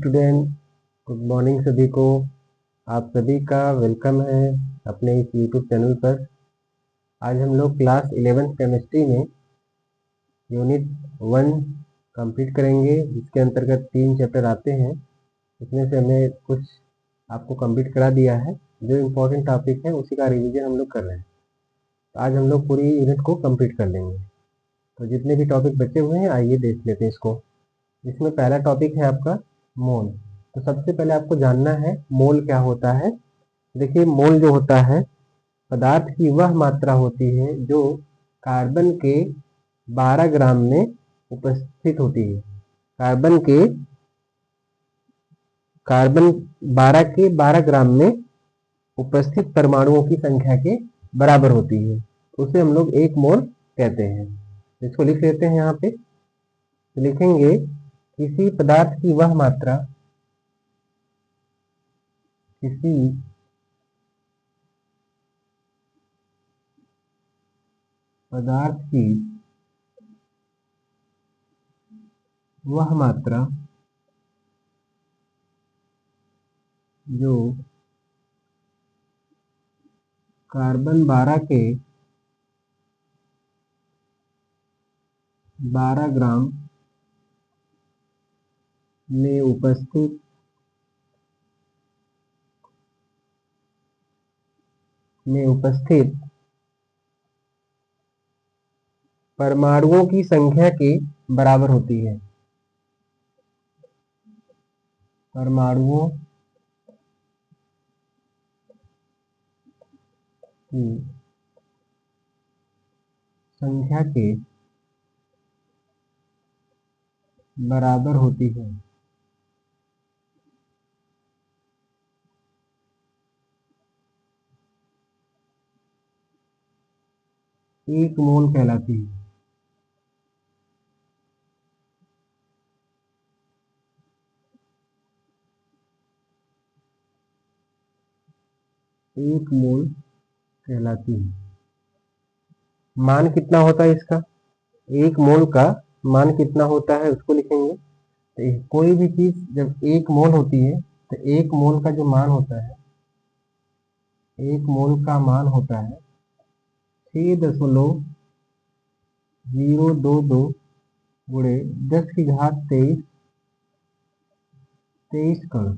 Student, good morning सभी को। आप सभी का वेलकम है अपने इस यूट्यूब चैनल पर। आज हम लोग क्लास 11th केमिस्ट्री में यूनिट 1 कंप्लीट करेंगे, जिसके अंतर्गत 3 चैप्टर आते हैं। इसमें से हमने कुछ आपको कंप्लीट करा दिया है। जो इम्पोर्टेंट टॉपिक है उसी का रिवीजन हम लोग कर रहे हैं। तो आज हम लोग पूरी यूनिट को कंप्लीट कर लेंगे। तो जितने भी टॉपिक बचे हुए हैं आइए देख लेते हैं इसको। इसमें पहला टॉपिक है आपका मोल। तो सबसे पहले आपको जानना है मोल क्या होता है। देखिए, मोल जो होता है पदार्थ की वह मात्रा होती है जो कार्बन के 12 ग्राम में उपस्थित होती है। कार्बन 12 ग्राम में उपस्थित परमाणुओं की संख्या के बराबर होती है। उसे हम लोग एक मोल कहते हैं। इसको लिख लेते हैं यहाँ पे। तो लिखेंगे किसी पदार्थ की वह मात्रा, किसी पदार्थ की वह मात्रा जो कार्बन 12 के 12 ग्राम में उपस्थित परमाणुओं की संख्या के बराबर होती है। परमाणुओं की संख्या के बराबर होती है। एक मोल कहलाती है। एक मोल कहलाती है। मान कितना होता है इसका? एक मोल का मान कितना होता है उसको लिखेंगे। तो कोई भी चीज जब एक मोल होती है तो एक मोल का जो मान होता है, एक मोल का मान होता है 6.022 गुणे 10 की घात 23 कण।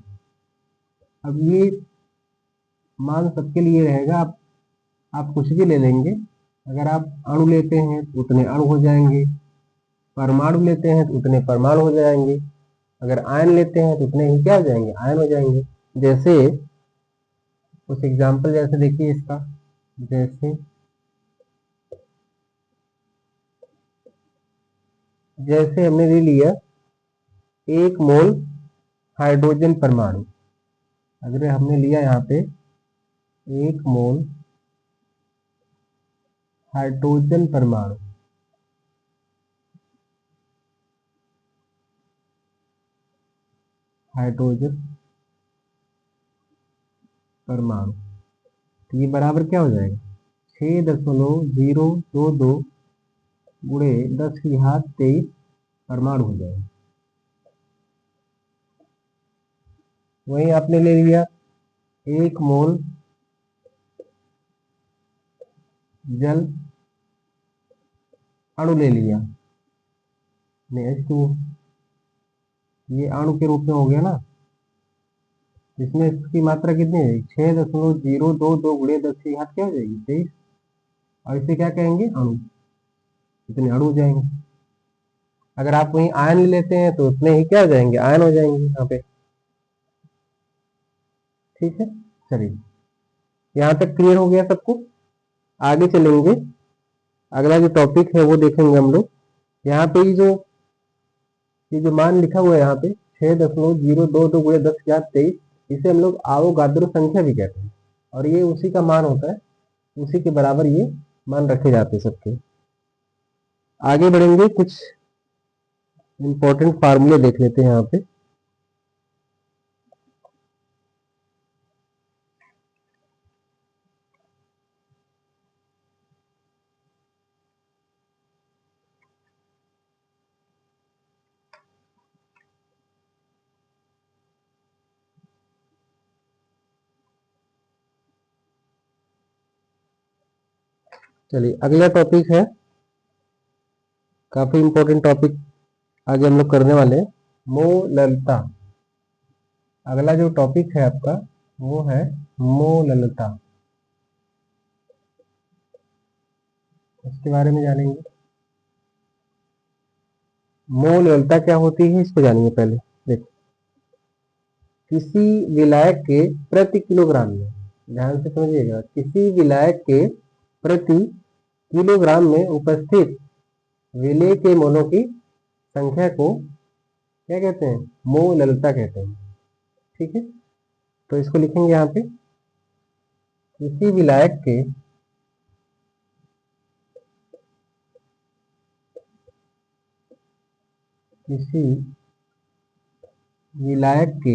अब ये मान सबके लिए रहेगा। आप कुछ भी ले लेंगे। अगर आप अणु लेते हैं तो उतने अणु हो जाएंगे, परमाणु लेते हैं तो उतने परमाणु हो जाएंगे, अगर आयन लेते हैं तो उतने ही क्या हो जाएंगे, आयन हो जाएंगे। जैसे कुछ एग्जाम्पल जैसे देखिए इसका, जैसे जैसे हमने ले लिया एक मोल हाइड्रोजन परमाणु। अगर हमने लिया यहाँ पे एक मोल हाइड्रोजन परमाणु, हाइड्रोजन परमाणु, तो ये बराबर क्या हो जाएगा? 6.022 गुणे 10 की घात 23 परमाणु हो जाएगा। वहीं आपने ले लिया एक मोल जल अणु ले लिया, H2, ये अणु के रूप में हो गया ना। इसमें इसकी मात्रा कितनी है? 6.022 गुणे 10 की घात क्या हो जाएगी? 23। और इसे क्या कहेंगे? अणु। इतने अणु हो जाएंगे। अगर आप वहीं आयन लेते हैं तो उतने ही क्या हो जाएंगे? आयन हो जाएंगे यहाँ पे। ठीक है, चलिए यहाँ तक क्लियर हो गया सबको। आगे चलेंगे, अगला जो टॉपिक है वो देखेंगे हम लोग। यहाँ पे ये जो मान लिखा हुआ है यहाँ पे 6.022 गुणे 10 की घात 23, इसे हम लोग आवोगाद्रो संख्या भी कहते हैं। और ये उसी का मान होता है, उसी के बराबर ये मान रखे जाते हैं सबके। आगे बढ़ेंगे, कुछ इंपॉर्टेंट फार्मूले देख लेते हैं यहाँ पे। चलिए अगला टॉपिक है, काफी इंपॉर्टेंट टॉपिक आगे हम लोग करने वाले हैं, मोललता। अगला जो टॉपिक है आपका वो है मोललता, इसके बारे में जानेंगे। मोललता क्या होती है इसको जानेंगे पहले। देखो, किसी विलायक के प्रति किलोग्राम में, ध्यान से समझिएगा, किसी विलायक के प्रति किलोग्राम में उपस्थित विलेय के मोलों की संख्या को क्या कहते हैं? मोललता कहते हैं। ठीक है, तो इसको लिखेंगे यहाँ पे, किसी विलायक के किसी विलायक के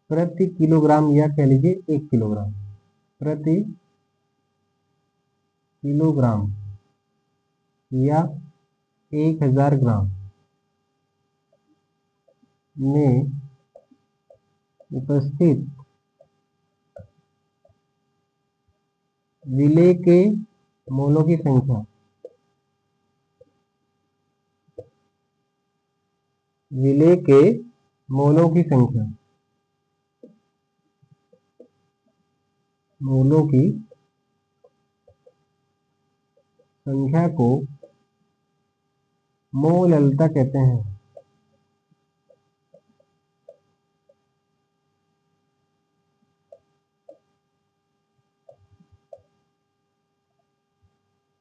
प्रति किलोग्राम, या कह लीजिए 1 किलोग्राम, प्रति किलोग्राम या 1000 ग्राम में उपस्थित विलेय के मोलों की संख्या, विलेय के मोलों की संख्या, मोलों की संख्या को मोललता कहते हैं।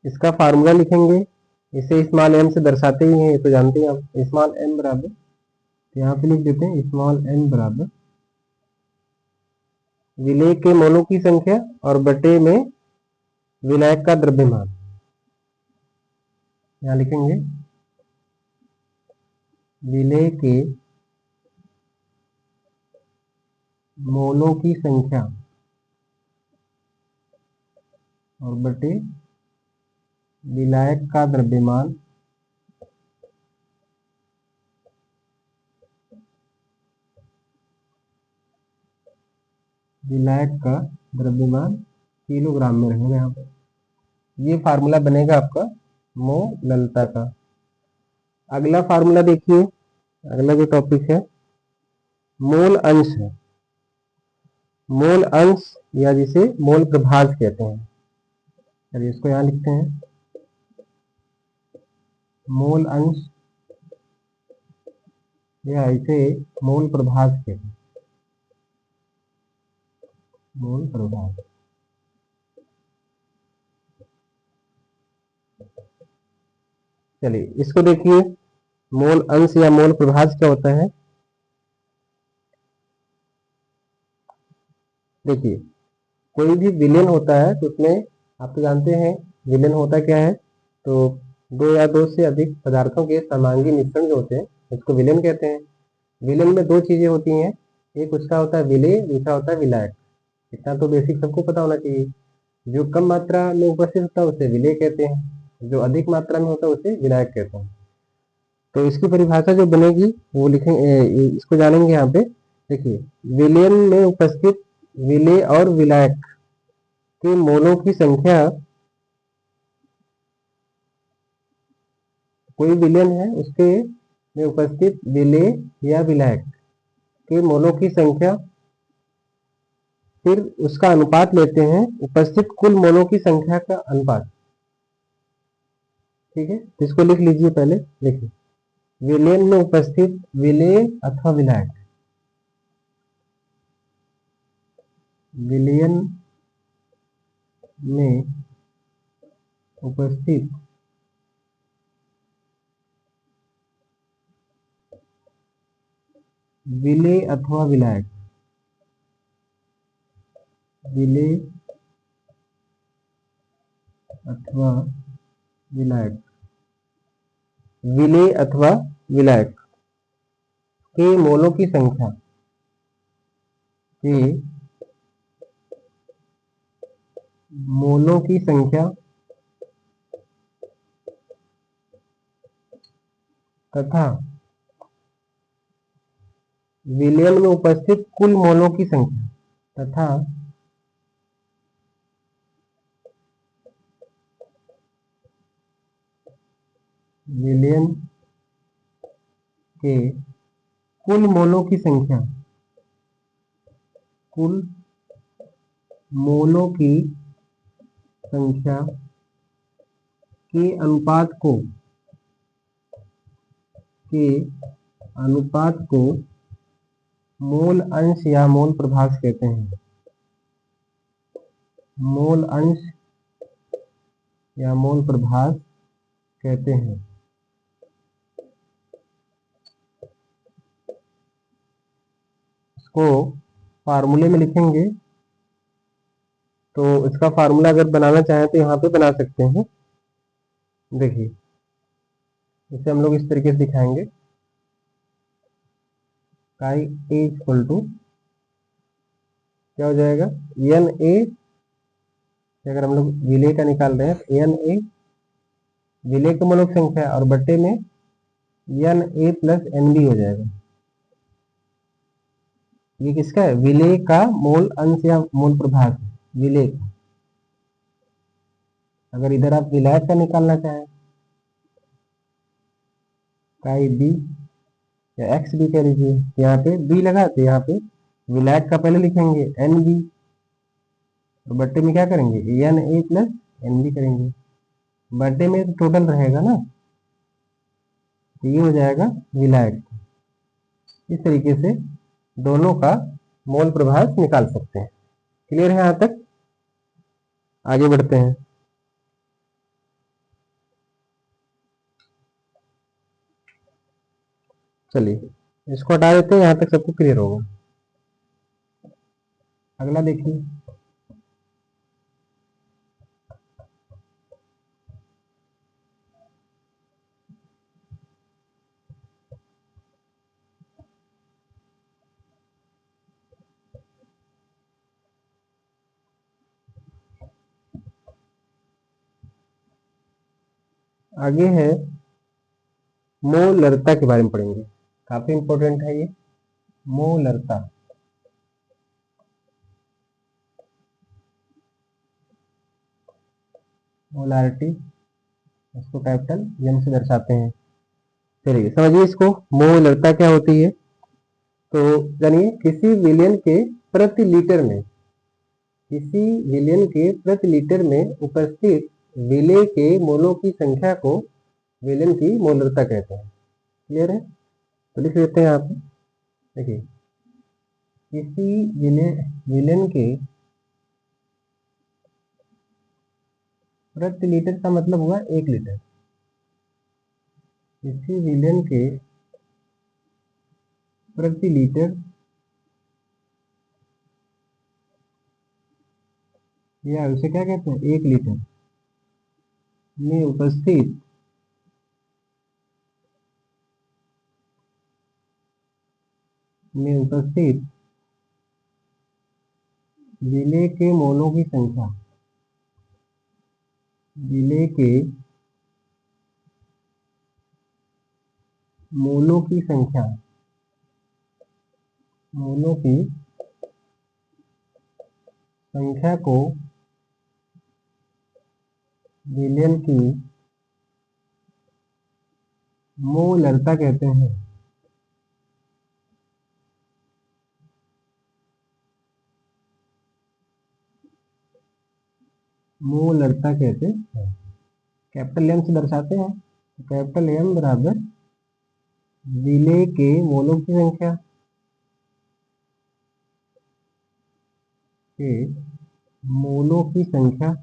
इसका फार्मूला लिखेंगे, इसे स्मॉल m से दर्शाते ही हैं, ये तो जानते हैं आप। स्मॉल m बराबर, तो यहाँ पे लिख देते हैं स्मॉल m बराबर विलेय के मोलों की संख्या और बटे में विलायक का द्रव्यमान। यहाँ लिखेंगे विलेय के मोलों की संख्या और बटे विलायक का द्रव्यमान, विलायक का द्रव्यमान किलोग्राम में रहेगा यहाँ पर। ये फार्मूला बनेगा आपका मोललता का। अगला फार्मूला देखिए, अगला जो टॉपिक है मोल अंश है। मोल अंश या जिसे मोल प्रभाज कहते हैं, चलिए इसको यहाँ लिखते हैं, मोल अंश या इसे मोल प्रभाज कहते हैं, मोल प्रभाज। चलिए इसको देखिए, मोल अंश या मोल प्रभाज क्या होता है। देखिए, कोई भी विलेन होता है तो उसमें आप तो जानते हैं विलेन होता क्या है, तो दो या दो से अधिक पदार्थों के समांगी मिश्रण जो होते हैं उसको विलेन कहते हैं। विलेन में दो चीजें होती हैं, एक उसका होता है विलेय, दूसरा होता है विलायक। इतना तो बेसिक सबको पता होना चाहिए। जो कम मात्रा में उपस्थित होता है उसे विलेय कहते हैं, जो अधिक मात्रा में होता है उसे विलायक कहते हैं। तो इसकी परिभाषा जो बनेगी वो लिखेंगे, इसको जानेंगे यहाँ पे। देखिए, विलेन में उपस्थित विलेय और विलायक के मोलों की संख्या, कोई विलेन है उसके में उपस्थित विलेय या विलायक के मोलों की संख्या, फिर उसका अनुपात लेते हैं उपस्थित कुल मोलों की संख्या का अनुपात। ठीक है, इसको लिख लीजिए पहले। देखिए, विलेन में उपस्थित विलेय अथवा विलायक, विलेयन में उपस्थित विलेय अथवा विलायक, विलेय अथवा विलायक, विलेय अथवा विलायक के मोलों की संख्या, के मोलों की संख्या तथा विलेयन में उपस्थित कुल मोलों की संख्या, तथा विलयन के कुल मोलों की संख्या, कुल मोलों की संख्या के अनुपात को मोल अंश या मोल प्रभास कहते हैं। मोल अंश या मोल प्रभास कहते हैं। इसको फार्मूले में लिखेंगे तो इसका फार्मूला अगर बनाना चाहें तो यहाँ पे बना सकते हैं। देखिए इसे हम लोग इस तरीके से दिखाएंगे, काई ए इक्वल टू क्या हो जाएगा, एन ए, अगर हम लोग विलय का निकाल रहे हैं एन ए विलय की मोल संख्या और बट्टे में N A plus N B हो जाएगा। ये किसका है, विलय का मोल अंश या मोल प्रभास है, विलय का। अगर इधर आप विलायक का निकालना चाहें, काई बी या एक्स बी कह लीजिए, यहाँ पे बी लगाते, यहाँ पे विलायक का पहले लिखेंगे एन बी और बट्टे में क्या करेंगे N A plus N B करेंगे। बट्टे में तो टोटल रहेगा ना, तो ये हो जाएगा विलायक। इस तरीके से दोनों का मोल प्रभास निकाल सकते हैं। क्लियर है यहाँ तक? आगे बढ़ते हैं। चलिए इसको हटा देते हैं, यहाँ तक सबको क्लियर होगा। अगला देखिए, आगे है मोलरता के बारे में पढ़ेंगे, काफी इंपॉर्टेंट है ये मोलरता। मोलारिटी, इसको कैपिटल एम से दर्शाते हैं। चलिए समझिए इसको, मोलरता क्या होती है। तो जानिए, किसी विलयन के प्रति लीटर में, किसी विलयन के प्रति लीटर में उपस्थित विलय के मोलों की संख्या को विलयन की मोलरता कहते हैं। क्लियर है? तो लिख लेते हैं आप। देखिए किसी विलयन के प्रति लीटर का मतलब हुआ 1 लीटर। किसी विलयन के प्रति लीटर या उसे क्या कहते हैं 1 लीटर में उपस्थित विलय के मोलों की संख्या, विलय के मोलों की संख्या, मोलों की संख्या को विलयन की मोलरता कहते हैं। मोलरता कहते हैं, कैपिटल एम से दर्शाते हैं। कैपिटल एम बराबर विलय के मोलों की संख्या के मोलों की संख्या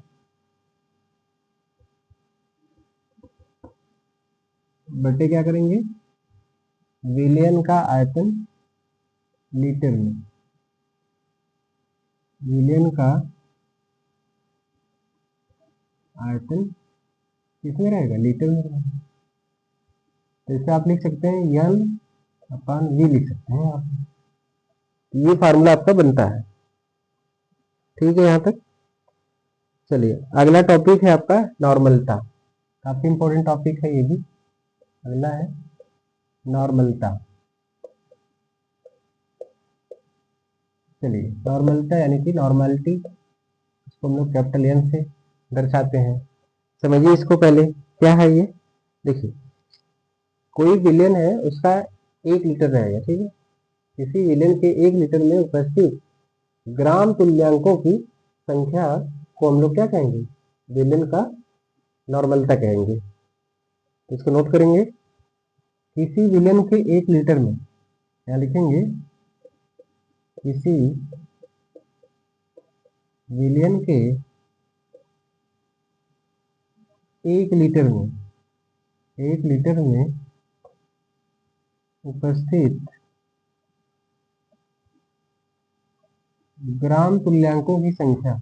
बटे क्या करेंगे विलयन का आयतन लीटर में, विलयन का आयतन किसमें रहेगा, लीटर में रहेगा। तो इसे आप लिख सकते हैं एन अपॉन वी लिख सकते हैं आप। ये फार्मूला आपका बनता है। ठीक है यहाँ तक? चलिए अगला टॉपिक है आपका नॉर्मलता, काफी इंपॉर्टेंट टॉपिक है ये भी। अगला है नॉर्मलता। चलिए नॉर्मलता यानी कि नॉर्मलिटी, इसको हम लोग कैपिटल एन से दर्शाते हैं। समझिए इसको पहले क्या है ये। देखिए कोई विलेन है उसका 1 लीटर रहेगा, ठीक है। किसी विलेन के 1 लीटर में उपस्थित ग्राम तुल्यांकों की संख्या को हम लोग क्या कहेंगे, विलेन का नॉर्मलता कहेंगे। इसको नोट करेंगे, किसी विलेन के 1 लीटर में, यहाँ लिखेंगे किसी विलेन के 1 लीटर में उपस्थित ग्राम तुल्यांकों की संख्या,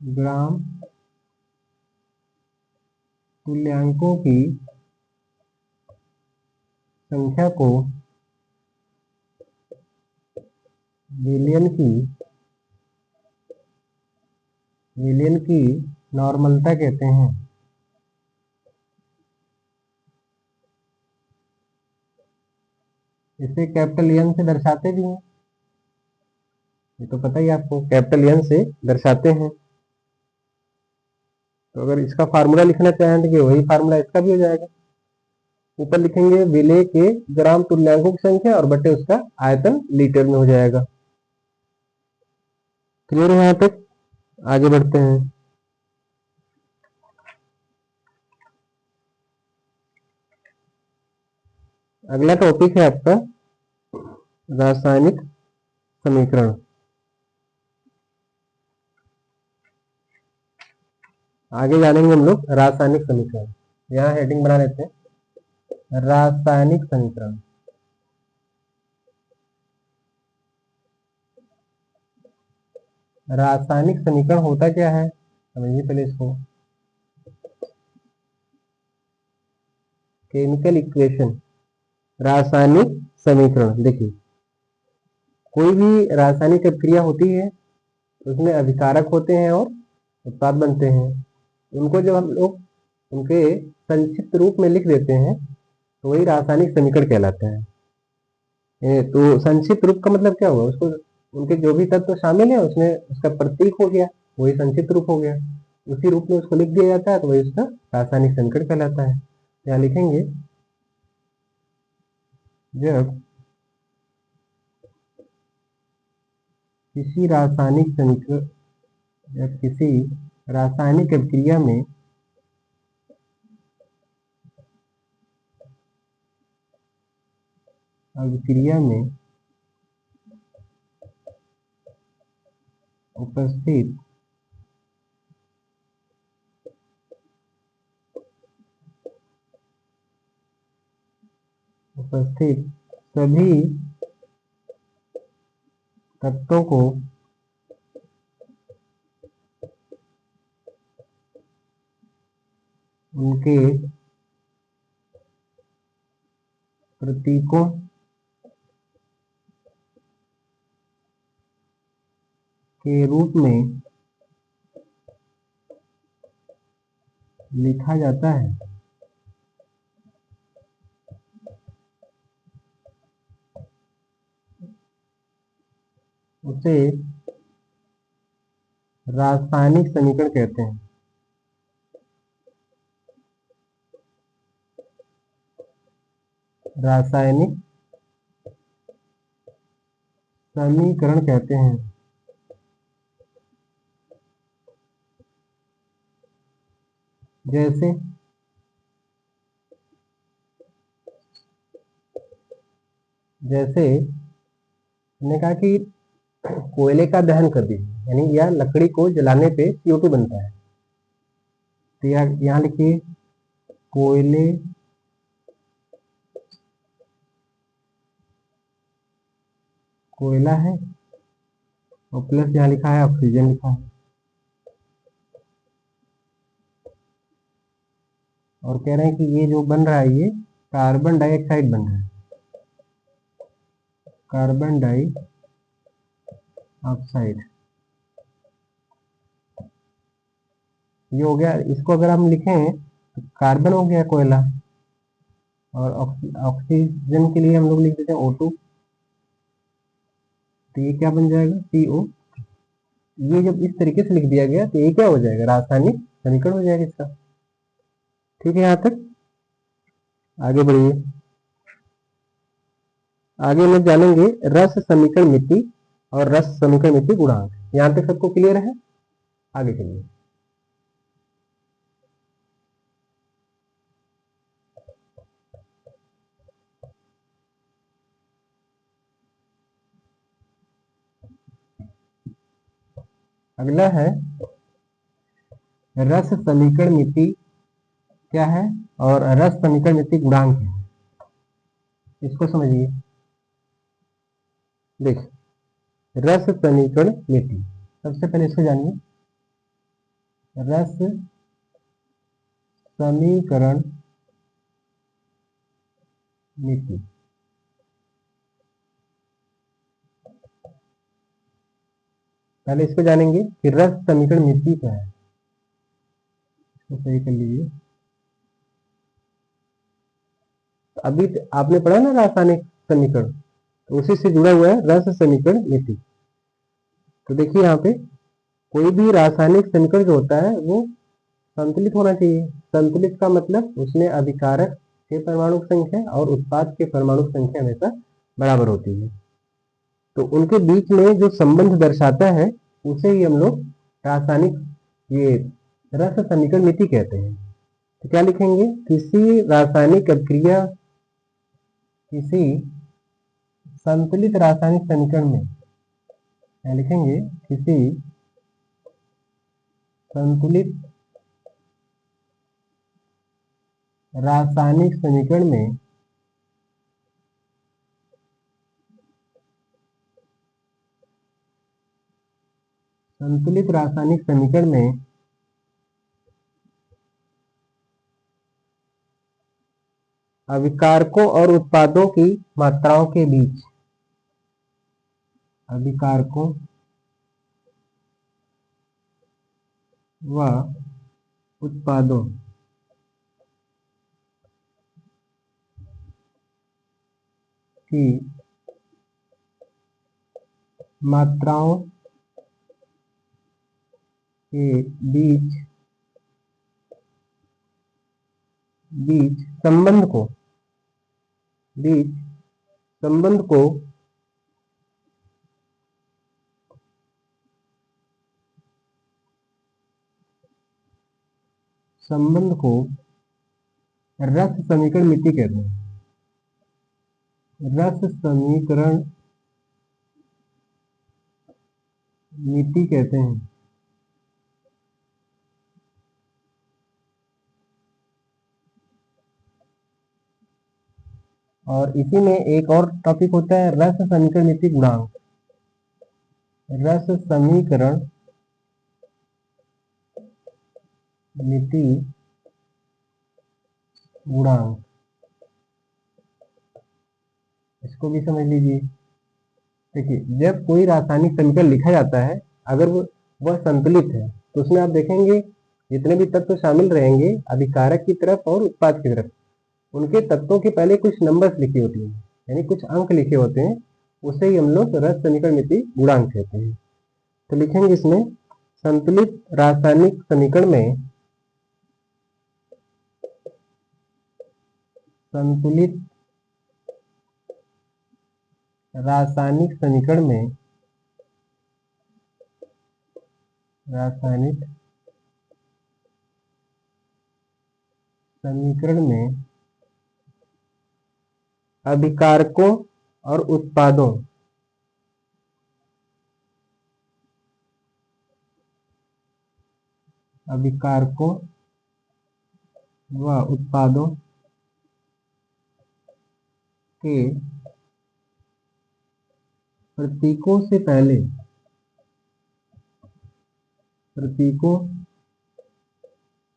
ग्राम तुल्यांकों की संख्या को विलेन की नॉर्मलता कहते हैं। इसे कैपिटल एन से दर्शाते भी हैं, ये तो पता ही आपको, कैपिटल एन से दर्शाते हैं। तो अगर इसका फार्मूला लिखना चाहें तो वही फार्मूला इसका भी हो जाएगा। ऊपर लिखेंगे विलेय के ग्राम तुल्यांकों की संख्या और बटे उसका आयतन लीटर में हो जाएगा। क्लियर है यहाँ तक? आगे बढ़ते हैं। अगला टॉपिक है आपका रासायनिक समीकरण। आगे जानेंगे हम लोग रासायनिक समीकरण। यहाँ हेडिंग बना लेते हैं, रासायनिक समीकरण। रासायनिक समीकरण होता क्या है, समझिए पहले इसको। केमिकल इक्वेशन, रासायनिक समीकरण। देखिए, कोई भी रासायनिक प्रक्रिया होती है, उसमें अभिकारक होते हैं और उत्पाद बनते हैं। उनको जब हम लोग उनके संक्षिप्त रूप में लिख देते हैं तो वही रासायनिक समीकरण कहलाता है। तो संक्षिप्त रूप का मतलब क्या हुआ, उसको उनके जो भी तत्व शामिल है उसमें उसका प्रतीक हो गया, वही संक्षिप्त रूप हो गया। उसी रूप में उसको लिख दिया जाता है तो वही उसका रासायनिक समीकरण कहलाता है। यहाँ लिखेंगे, जब किसी रासायनिक समीकरण या किसी रासायनिक अभिक्रिया में उपस्थित सभी तत्वों को उनके प्रतीकों के रूप में लिखा जाता है, उसे रासायनिक समीकरण कहते हैं। रासायनिक समीकरण कहते हैं। जैसे हमने कहा कि कोयले का दहन कर दीजिए, यानी या लकड़ी को जलाने पे CO2 बनता है। तो यहाँ लिखिए, कोयला है और प्लस यहाँ लिखा है ऑक्सीजन लिखा है, और कह रहे हैं कि ये जो बन रहा है ये कार्बन डाइऑक्साइड बन रहा है, कार्बन डाइऑक्साइड। ये हो गया। इसको अगर हम लिखें तो कार्बन हो गया कोयला, और ऑक्सीजन के लिए हम लोग लिख देते हैं O2, तो ये क्या बन जाएगा, CO। ये जब इस तरीके से लिख दिया गया तो ये क्या हो जाएगा, रासायनिक समीकरण हो जाएगा इसका। ठीक है यहाँ तक? आगे बढ़िए। आगे हम लोग जानेंगे रस समीकरण मिति और रस समीकरण मिति गुणांक। यहां तक सबको क्लियर है? आगे चलिए। अगला है रस समीकरण मिति क्या है और रस समीकरण मिति गुणांक क्या है, इसको समझिए। देखिए, रस समीकरण मिति, सबसे पहले इसको जानिए। रस समीकरण मिति, पहले इसको जानेंगे कि रस समीकरण मिति क्या है। इसको सही कर लीजिए। अभी आपने पढ़ा ना रासायनिक समीकरण, तो उसी से जुड़ा हुआ है रस समीकरण मिति। तो देखिए यहाँ पे कोई भी रासायनिक समीकरण जो होता है वो संतुलित होना चाहिए। संतुलित का मतलब उसमें अभिकारक के परमाणु संख्या और उत्पाद के परमाणु संख्या हमेशा बराबर होती है। तो उनके बीच में जो संबंध दर्शाता है उसे ही हम लोग रासायनिक ये रस समीकरण मिति कहते हैं। तो क्या लिखेंगे? किसी रासायनिक अभिक्रिया, किसी संतुलित रासायनिक समीकरण में, क्या लिखेंगे? किसी संतुलित रासायनिक समीकरण में संतुलित रासायनिक समीकरण में अभिकारकों और उत्पादों की मात्राओं के बीच, अभिकारकों व उत्पादों की मात्राओं के बीच बीच संबंध को बीच संबंध को संबंध को रस समीकरण मिति कहते हैं। रस समीकरण मिति कहते हैं। और इसी में एक और टॉपिक होता है रस समीकरण मिति गुणांक। रस समीकरण मिति गुणांक, इसको भी समझ लीजिए। देखिए, जब कोई रासायनिक समीकरण लिखा जाता है, अगर वह संतुलित है तो उसमें आप देखेंगे जितने भी तत्व शामिल रहेंगे अभिकारक की तरफ और उत्पाद की तरफ, उनके तत्वों के पहले कुछ नंबर्स लिखी होती हैं, यानी कुछ अंक लिखे होते हैं, उसे ही हम लोग रस समीकरण मिति गुणांक कहते हैं। तो लिखेंगे इसमें संतुलित रासायनिक समीकरण में, संतुलित रासायनिक समीकरण में, रासायनिक समीकरण में अभिकारकों और उत्पादों अभिकारकों व उत्पादों के प्रतीकों से पहले, प्रतीकों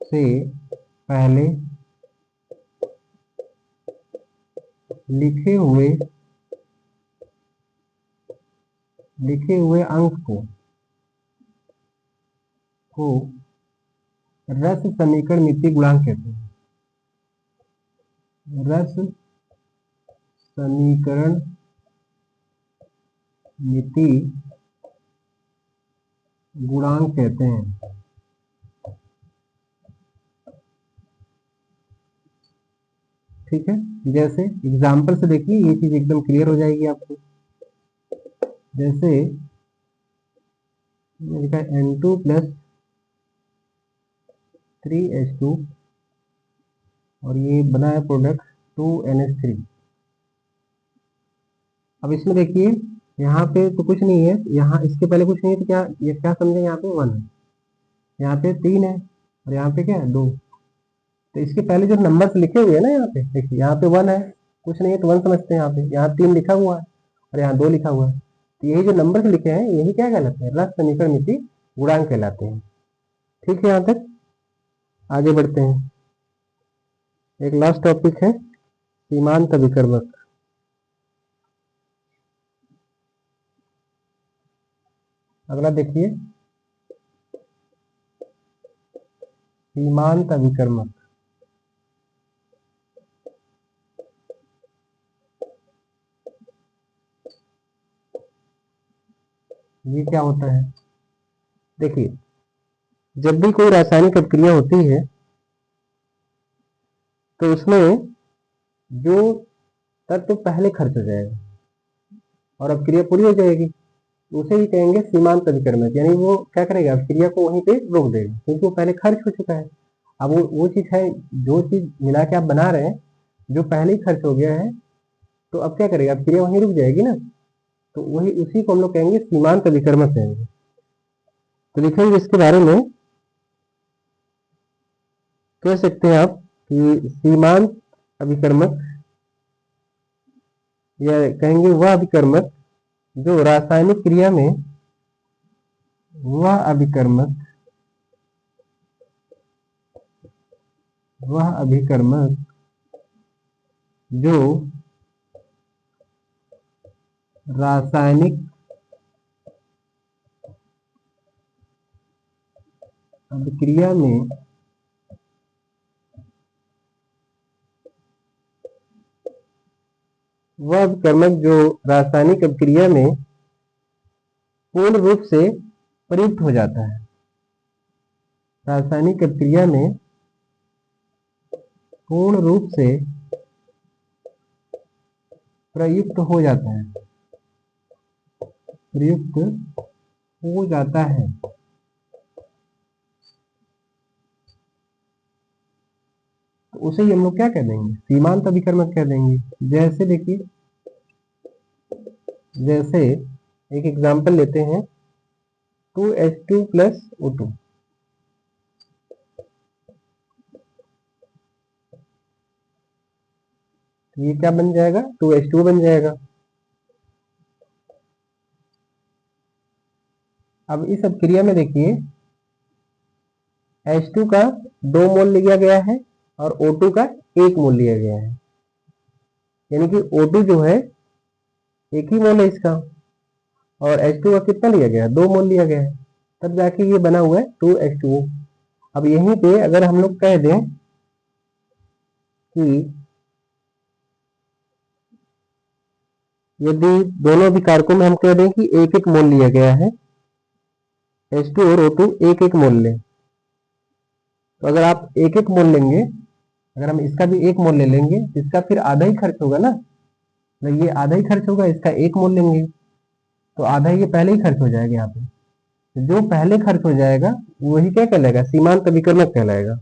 से पहले लिखे हुए अंक को रस समीकरण मिति गुणांक कहते हैं। रस समीकरण मिति गुणांक कहते हैं। ठीक है, जैसे एग्जाम्पल से देखिए ये चीज एकदम क्लियर हो जाएगी आपको। जैसे लिखा है N2 प्लस 3H2 और ये बना है प्रोडक्ट 2NH3। अब इसमें देखिए यहाँ पे तो कुछ नहीं है, यहाँ इसके पहले कुछ नहीं है, तो क्या ये क्या समझे, यहाँ पे 1 है, यहाँ पे 3 है और यहाँ पे क्या है 2। तो इसके पहले जो नंबर्स लिखे हुए हैं ना, यहाँ पे देखिए, यहाँ पे 1 है, कुछ नहीं है तो 1 समझते हैं। यहाँ 3 लिखा हुआ है और यहाँ 2 लिखा हुआ है, तो यही जो नंबर्स लिखे हैं यही क्या कहलाते हैं, रस समीकरण मिति गुणांक कहलाते हैं। ठीक है, यहाँ तक आगे बढ़ते हैं। एक लास्ट टॉपिक है सीमांत अभिकर्मक। अगला देखिए सीमांत अभिकर्मक। ये क्या होता है, देखिए जब भी कोई रासायनिक अभिक्रिया होती है तो उसमें जो तत्व पहले खर्च हो जाएगा और अभिक्रिया पूरी हो जाएगी, उसे ही कहेंगे सीमांत अभिकर्मक। यानी वो क्या करेगा, अभिक्रिया को वहीं पे रोक देगा क्योंकि वो पहले खर्च हो चुका है। अब वो चीज है, जो चीज मिला के आप बना रहे हैं जो पहले ही खर्च हो गया है, तो अब क्या करेगा, अभिक्रिया वहीं रुक जाएगी ना, तो वही उसी को हम लोग कहेंगे सीमांत अभिकर्मक कहेंगे। तो लिखेंगे इसके बारे में, कह सकते हैं आप कि सीमांत अभिकर्मक, या कहेंगे वह अभिकर्मक जो रासायनिक क्रिया में, वह अभिकर्मक जो रासायनिक अभिक्रिया में वह अभिकर्मक जो रासायनिक अभिक्रिया में पूर्ण रूप से प्रयुक्त हो जाता है, रासायनिक अभिक्रिया में पूर्ण रूप से प्रयुक्त हो जाता है, प्रयुक्त हो जाता है, तो उसे ही हम लोग क्या कह देंगे, सीमांत अभिकर्मक कह देंगे। जैसे देखिए, जैसे एक एग्जांपल लेते हैं 2H2 प्लस O2। ये क्या बन जाएगा, 2H2 बन जाएगा। अब इस अभिक्रिया में देखिए H2 का 2 मोल लिया गया है और O2 का 1 मोल लिया गया है, यानी कि O2 जो है 1 ही मोल है इसका, और H2 का कितना लिया गया है, 2 मोल लिया गया है, तब जाके ये बना हुआ है 2H2O। अब यहीं पे अगर हम लोग कह दें कि यदि दोनों अभिकारकों में हम कह दें कि 1-1 मोल लिया गया है, H2 और O2 1-1 मोल लें, तो अगर आप 1-1 मोल लेंगे, अगर हम इसका भी 1 मोल ले लेंगे, इसका फिर आधा ही खर्च होगा ना, तो ये आधा ही खर्च होगा, इसका 1 मोल लेंगे तो आधा ये पहले ही खर्च हो जाएगा। यहाँ पे तो जो पहले खर्च हो जाएगा वही क्या कहलाएगा, सीमांत अभिकर्मक कहलाएगा।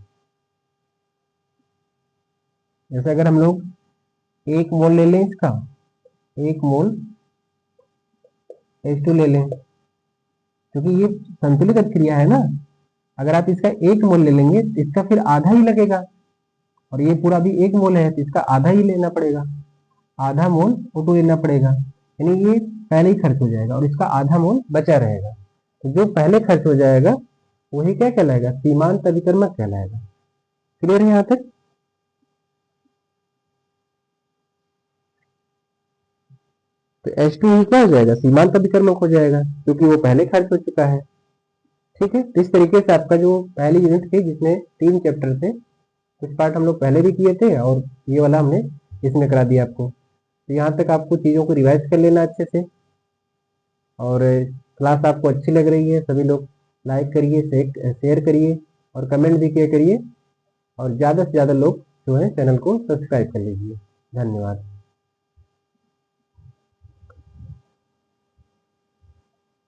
जैसे अगर हम लोग 1 मोल ले लें, इसका 1 मोल H2 ले लें, क्योंकि ये संतुलित अभिक्रिया है ना, अगर आप इसका 1 मोल ले लेंगे इसका फिर आधा ही लगेगा, और ये पूरा भी 1 मोल है तो इसका आधा ही लेना पड़ेगा, आधा मोल O2 लेना पड़ेगा, यानी ये पहले ही खर्च हो जाएगा और इसका आधा मोल बचा रहेगा। तो जो पहले खर्च हो जाएगा वही क्या कहलाएगा, सीमांत अभिकर्मक कहलाएगा। क्लियर है यहाँ तक? तो H2 ही क्या हो जाएगा, सीमांत अभिकर्मक हो जाएगा, क्योंकि वो पहले खर्च हो चुका है। ठीक है, तो इस तरीके से आपका जो पहली यूनिट थी जिसमें 3 चैप्टर थे, कुछ पार्ट हम लोग पहले भी किए थे और ये वाला हमने इसमें करा दिया आपको। तो यहाँ तक आपको चीज़ों को रिवाइज कर लेना अच्छे से, और क्लास आपको अच्छी लग रही है, सभी लोग लाइक करिए, शेयर करिए और कमेंट भी किया करिए, और ज़्यादा से ज़्यादा लोग जो है चैनल को सब्सक्राइब कर लीजिए। धन्यवाद।